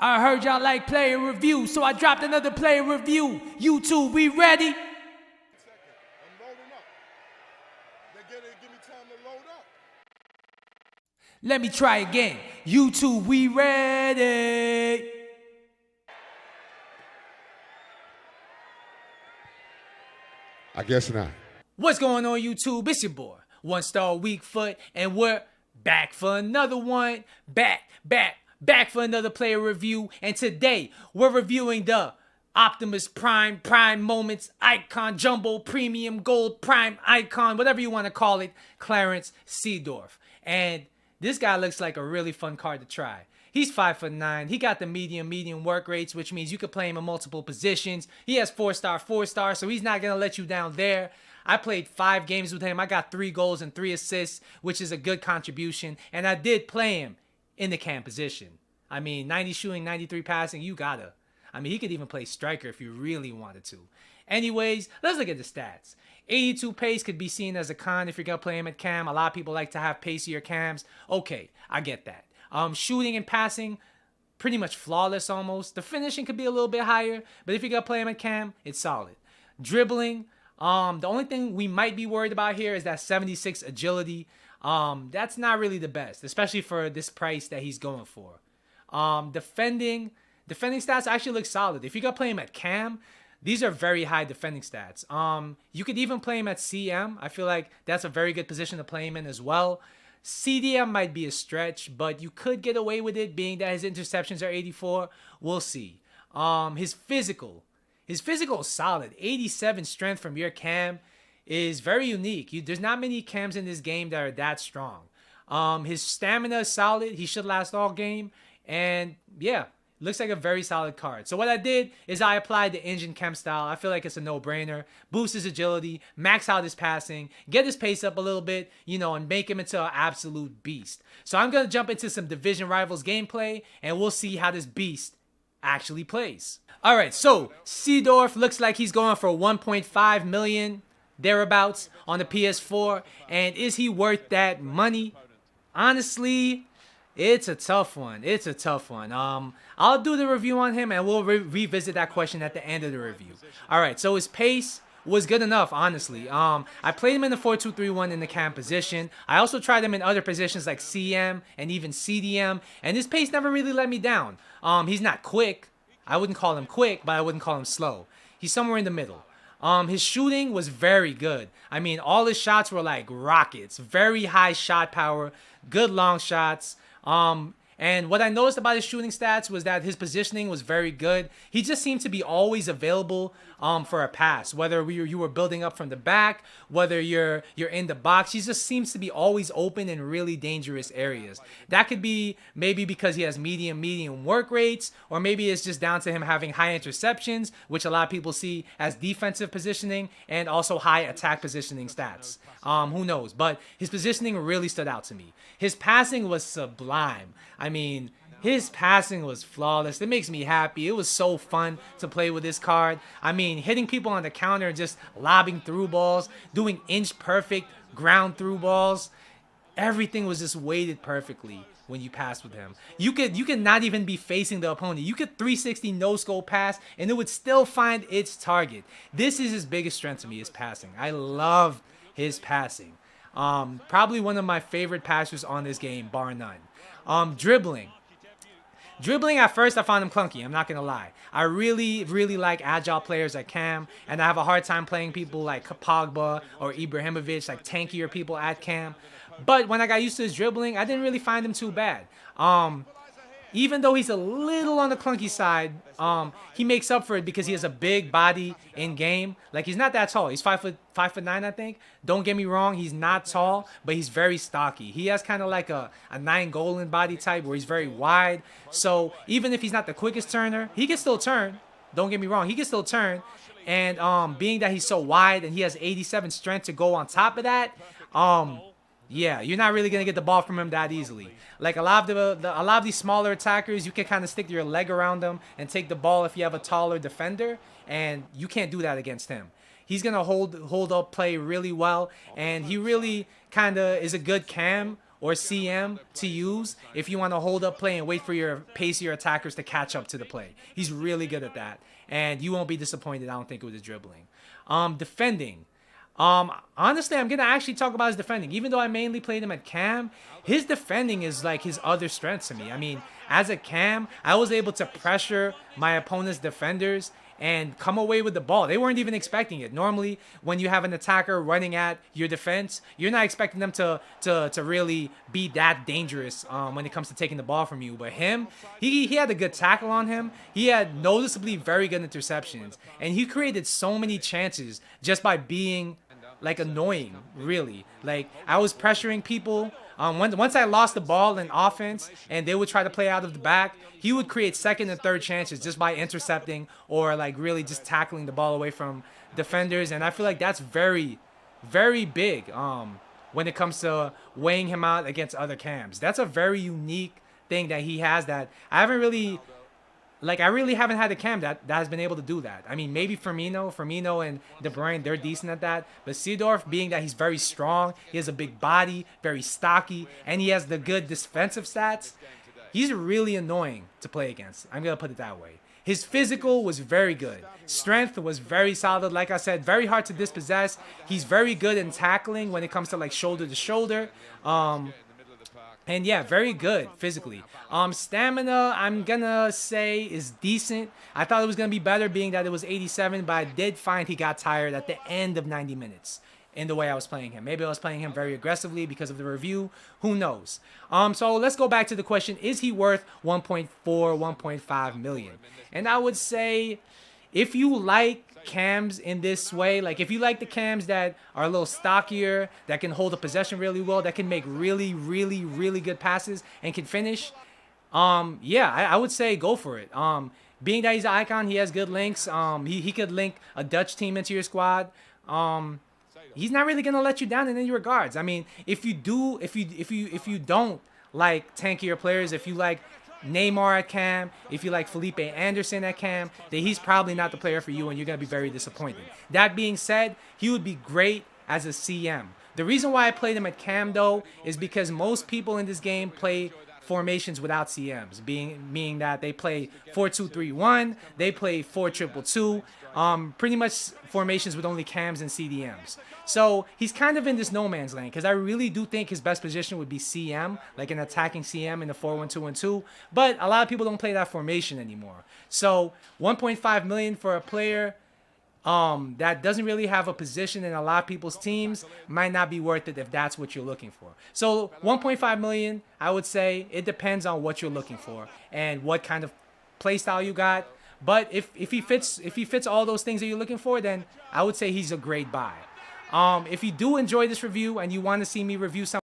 I heard y'all like player review, so I dropped another player review. YouTube, we ready? I'm loading up. Give me time to load up. Let me try again. YouTube, we ready? I guess not. What's going on, YouTube? It's your boy, One Star Weak Foot, and we're back for another one. Back for another player review. And today, we're reviewing the Optimus Prime Moments Icon Jumbo Premium Gold Prime Icon, whatever you want to call it, Clarence Seedorf. And this guy looks like a really fun card to try. He's 5'9". He got the medium work rates, which means you could play him in multiple positions. He has 4-star, so he's not going to let you down there. I played 5 games with him. I got 3 goals and 3 assists, which is a good contribution. And I did play him in the cam position. I mean, 90 shooting, 93 passing, you gotta. I mean, he could even play striker if you really wanted to. Anyways, let's look at the stats. 82 pace could be seen as a con if you're gonna play him at cam. A lot of people like to have pacier cams. Okay, I get that. Shooting and passing, pretty much flawless almost. The finishing could be a little bit higher, but if you're gonna play him at cam, it's solid. Dribbling, the only thing we might be worried about here is that 76 agility. That's not really the best, especially for this price that he's going for. Defending stats actually look solid. If you're gonna play him at cam, these are very high defending stats. You could even play him at CM. I feel like that's a very good position to play him in as well. CDM might be a stretch, but you could get away with it, being that his interceptions are 84. We'll see. His physical is solid. 87 strength from your cam is very unique. There's not many cams in this game that are that strong. His stamina is solid. He should last all game. And yeah, looks like a very solid card. So what I did is I applied the engine chem style. I feel like it's a no-brainer. Boost his agility, max out his passing, get his pace up a little bit, and make him into an absolute beast. So I'm going to jump into some Division Rivals gameplay, and we'll see how this beast actually plays. All right, so Seedorf looks like he's going for 1.5 million thereabouts on the PS4. And is he worth that money? Honestly, it's a tough one. I'll do the review on him, and we'll revisit that question at the end of the review. All right, so his pace was good enough, honestly. I played him in the 4-2-3-1 in the cam position. I also tried him in other positions like CM and even CDM, and his pace never really let me down. He's not quick. I wouldn't call him quick, but I wouldn't call him slow. He's somewhere in the middle. His shooting was very good. I mean, all his shots were like rockets. Very high shot power, good long shots. And what I noticed about his shooting stats was that his positioning was very good. He just seemed to be always available for a pass, whether you were building up from the back, whether you're in the box. He just seems to be always open in really dangerous areas. That could be maybe because he has medium work rates, or maybe it's just down to him having high interceptions, which a lot of people see as defensive positioning, and also high attack positioning stats. Who knows? But his positioning really stood out to me. His passing was sublime. I mean, his passing was flawless. It makes me happy. It was so fun to play with this card. I mean, hitting people on the counter, just lobbing through balls, doing inch perfect ground through balls. Everything was just weighted perfectly when you pass with him. You could not even be facing the opponent. You could 360 no-scope pass, and it would still find its target. This is his biggest strength to me, his passing. I love his passing. Probably one of my favorite passers on this game, bar none. Dribbling at first I found him clunky, I'm not gonna lie. I really like agile players like cam, and I have a hard time playing people like Pogba or Ibrahimovic, like tankier people at cam. But when I got used to his dribbling, I didn't really find him too bad. Even though he's a little on the clunky side, he makes up for it because he has a big body in game. Like, he's not that tall. He's 5'9", I think. Don't get me wrong, he's not tall, but he's very stocky. He has kind of like a 9-Golan body type where he's very wide. So even if he's not the quickest turner, he can still turn. Don't get me wrong, he can still turn. And being that he's so wide and he has 87 strength to go on top of that, yeah, you're not really gonna get the ball from him that easily. Like a lot of these smaller attackers, you can kind of stick your leg around them and take the ball if you have a taller defender, and you can't do that against him. He's gonna hold up play really well, and he really kind of is a good cam or CM to use if you want to hold up play and wait for your pace of your attackers to catch up to the play. He's really good at that, and you won't be disappointed, I don't think, with his dribbling. Defending. Honestly, I'm gonna actually talk about his defending. Even though I mainly played him at cam, his defending is like his other strength to me. I mean, as a cam, I was able to pressure my opponent's defenders and come away with the ball. They weren't even expecting it. Normally, when you have an attacker running at your defense, you're not expecting them to really be that dangerous when it comes to taking the ball from you. But him, he had a good tackle on him. He had noticeably very good interceptions. And he created so many chances just by being like annoying, really. Like, I was pressuring people. Once I lost the ball in offense and they would try to play out of the back, he would create second and third chances just by intercepting or like really just tackling the ball away from defenders. And I feel like that's very, very big when it comes to weighing him out against other cams. That's a very unique thing that he has that I haven't really... Like, I really haven't had a cam that has been able to do that. I mean, maybe Firmino and De Bruyne, they're decent at that. But Seedorf, being that he's very strong, he has a big body, very stocky, and he has the good defensive stats, he's really annoying to play against. I'm going to put it that way. His physical was very good. Strength was very solid. Like I said, very hard to dispossess. He's very good in tackling when it comes to, like, shoulder to shoulder. And yeah, very good physically. Stamina, I'm gonna say, is decent. I thought it was gonna be better being that it was 87, but I did find he got tired at the end of 90 minutes in the way I was playing him. Maybe I was playing him very aggressively because of the review. Who knows? So let's go back to the question, is he worth 1.4, 1.5 million? And I would say, if you like cams in this way, like if you like the cams that are a little stockier, that can hold a possession really well, that can make really, really, really good passes and can finish, yeah, I would say go for it. Being that he's an icon, he has good links. He could link a Dutch team into your squad. He's not really gonna let you down in any regards. I mean, if you don't like tankier players, if you like Neymar at cam, if you like Felipe Anderson at cam, then he's probably not the player for you and you're going to be very disappointed. That being said, he would be great as a CM. The reason why I played him at cam, though, is because most people in this game play formations without CMs, meaning that they play 4-2-3-1, they play 4-2-2-2, pretty much formations with only cams and CDMs. So he's kind of in this no man's land because I really do think his best position would be CM, like an attacking CM in the 4-1-2-1-2. But a lot of people don't play that formation anymore. So 1.5 million for a player that doesn't really have a position in a lot of people's teams might not be worth it if that's what you're looking for. So 1.5 million, I would say it depends on what you're looking for and what kind of play style you got. But if he fits all those things that you're looking for, then I would say he's a great buy. If you do enjoy this review and you want to see me review something